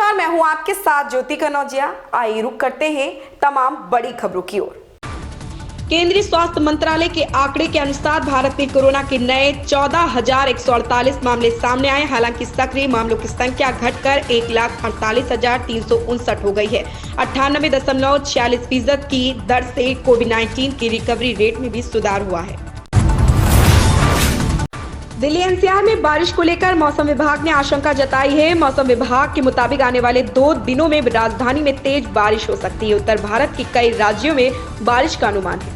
नमस्कार, मैं हूं आपके साथ ज्योति कनौजिया। आइए रुक करते हैं तमाम बड़ी खबरों की ओर। केंद्रीय स्वास्थ्य मंत्रालय के आंकड़े के अनुसार भारत में कोरोना के नए 14,148 मामले सामने आए। हालांकि सक्रिय मामलों की संख्या घटकर 1,48,359 हो गई है। 98.46% की दर से कोविड-19 की रिकवरी रेट में भी सुधार हुआ है। दिल्ली एनसीआर में बारिश को लेकर मौसम विभाग ने आशंका जताई है। मौसम विभाग के मुताबिक आने वाले 2 दिनों में राजधानी में तेज बारिश हो सकती है। उत्तर भारत के कई राज्यों में बारिश का अनुमान है।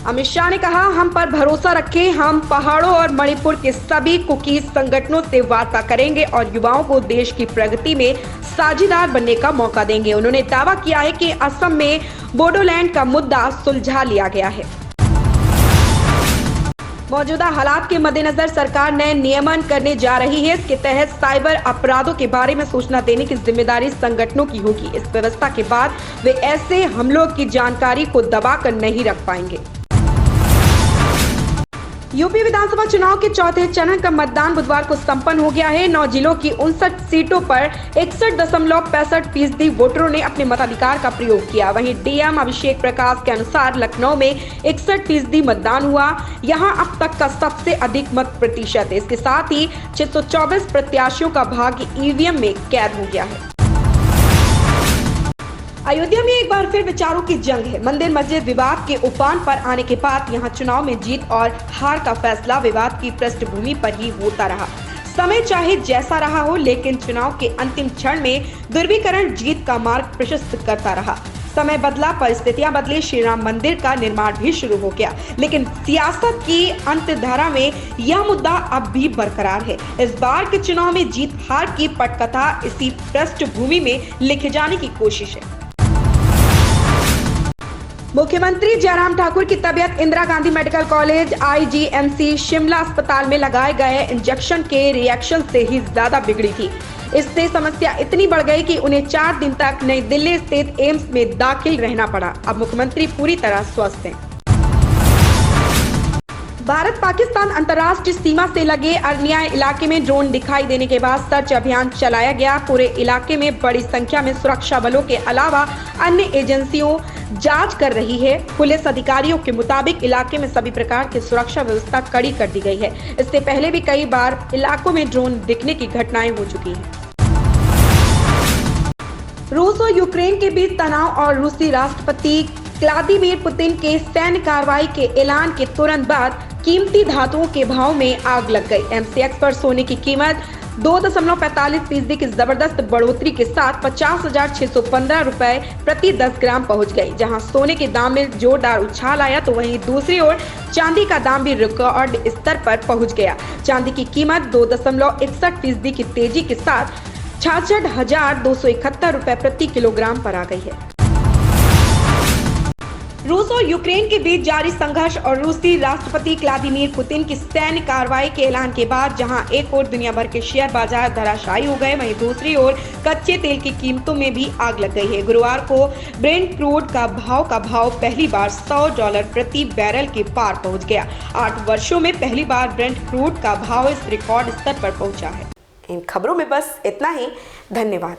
अमित शाह ने कहा, हम पर भरोसा रखें, हम पहाड़ों और मणिपुर के सभी कुकीज संगठनों से वार्ता करेंगे और युवाओं को देश की प्रगति में साझेदार बनने का मौका देंगे। उन्होंने दावा किया है कि असम में बोडोलैंड का मुद्दा सुलझा लिया गया है। मौजूदा हालात के मद्देनजर सरकार नए नियमन करने जा रही है। इसके तहत साइबर अपराधों के बारे में सूचना देने की जिम्मेदारी संगठनों की होगी। इस व्यवस्था के बाद वे ऐसे हमलों की जानकारी को दबाकर नहीं रख पाएंगे। यूपी विधानसभा चुनाव के चौथे चरण का मतदान बुधवार को संपन्न हो गया है। 9 जिलों की 59 सीटों पर 61.65% वोटरों ने अपने मताधिकार का प्रयोग किया। वहीं डीएम अभिषेक प्रकाश के अनुसार लखनऊ में 61% मतदान हुआ। यहां अब तक का सबसे अधिक मत प्रतिशत है। इसके साथ ही 624 प्रत्याशियों का भाग्य ईवीएम में कैद हो गया है। अयोध्या में एक बार फिर विचारों की जंग है। मंदिर मस्जिद विवाद के उफान पर आने के बाद यहां चुनाव में जीत और हार का फैसला विवाद की पृष्ठभूमि पर ही होता रहा। समय चाहे जैसा रहा हो, लेकिन चुनाव के अंतिम क्षण में ध्रुवीकरण जीत का मार्ग प्रशस्त करता रहा। समय बदला, परिस्थितियां बदली, श्री राम मंदिर का निर्माण भी शुरू हो गया, लेकिन सियासत की अंतधारा में यह मुद्दा अब भी बरकरार है। इस बार के चुनाव में जीत हार की पटकथा इसी पृष्ठभूमि में लिखे जाने की कोशिश है। मुख्यमंत्री जयराम ठाकुर की तबीयत Indira Gandhi medical college IGMC Shimla अस्पताल में लगाए गए इंजेक्शन के रिएक्शन से ही ज्यादा बिगड़ी थी। इससे समस्या इतनी बढ़ गई कि उन्हें 4 दिन तक नई दिल्ली स्थित एम्स में दाखिल रहना पड़ा। अब मुख्यमंत्री पूरी तरह स्वस्थ हैं। भारत पाकिस्तान अंतर्राष्ट्रीय सीमा से लगे अरनिया इलाके में ड्रोन दिखाई देने के बाद सर्च अभियान चलाया गया। पूरे इलाके में बड़ी संख्या में सुरक्षा बलों के अलावा अन्य एजेंसियों जांच कर रही है। पुलिस अधिकारियों के मुताबिक इलाके में सभी प्रकार की सुरक्षा व्यवस्था कड़ी कर दी गई है। इससे पहले भी कई बार इलाकों में ड्रोन दिखने की घटनाएं हो चुकी हैं। रूस और यूक्रेन के बीच तनाव और रूसी राष्ट्रपति व्लादिमीर पुतिन के सैन्य कार्रवाई के ऐलान के तुरंत बाद कीमती धातुओं के भाव में आग लग गई। एमसीएक्स पर सोने की कीमत 2.45% की जबरदस्त बढ़ोतरी के साथ 50,615 रुपए प्रति 10 ग्राम पहुंच गई। जहां सोने के दाम में जोरदार उछाल आया, तो वहीं दूसरी ओर चांदी का दाम भी रिकॉर्ड स्तर पर पहुंच गया। चांदी की कीमत 2.61% की तेजी के साथ 66,271 रुपए प्रति किलोग्राम पर आ गई है। रूस और यूक्रेन के बीच जारी संघर्ष और रूसी राष्ट्रपति व्लादिमीर पुतिन की सैन्य कार्रवाई के ऐलान के बाद जहां एक ओर दुनिया भर के शेयर बाजार धराशायी हो गए, वहीं दूसरी ओर कच्चे तेल की कीमतों में भी आग लग गई है। गुरुवार को ब्रेंट क्रूड का भाव पहली बार $100 प्रति बैरल के पार पहुंच गया। 8 वर्षों में पहली बार ब्रेंट क्रूड का भाव इस रिकॉर्ड स्तर पर पहुंचा है। इन खबरों में बस इतना ही। धन्यवाद।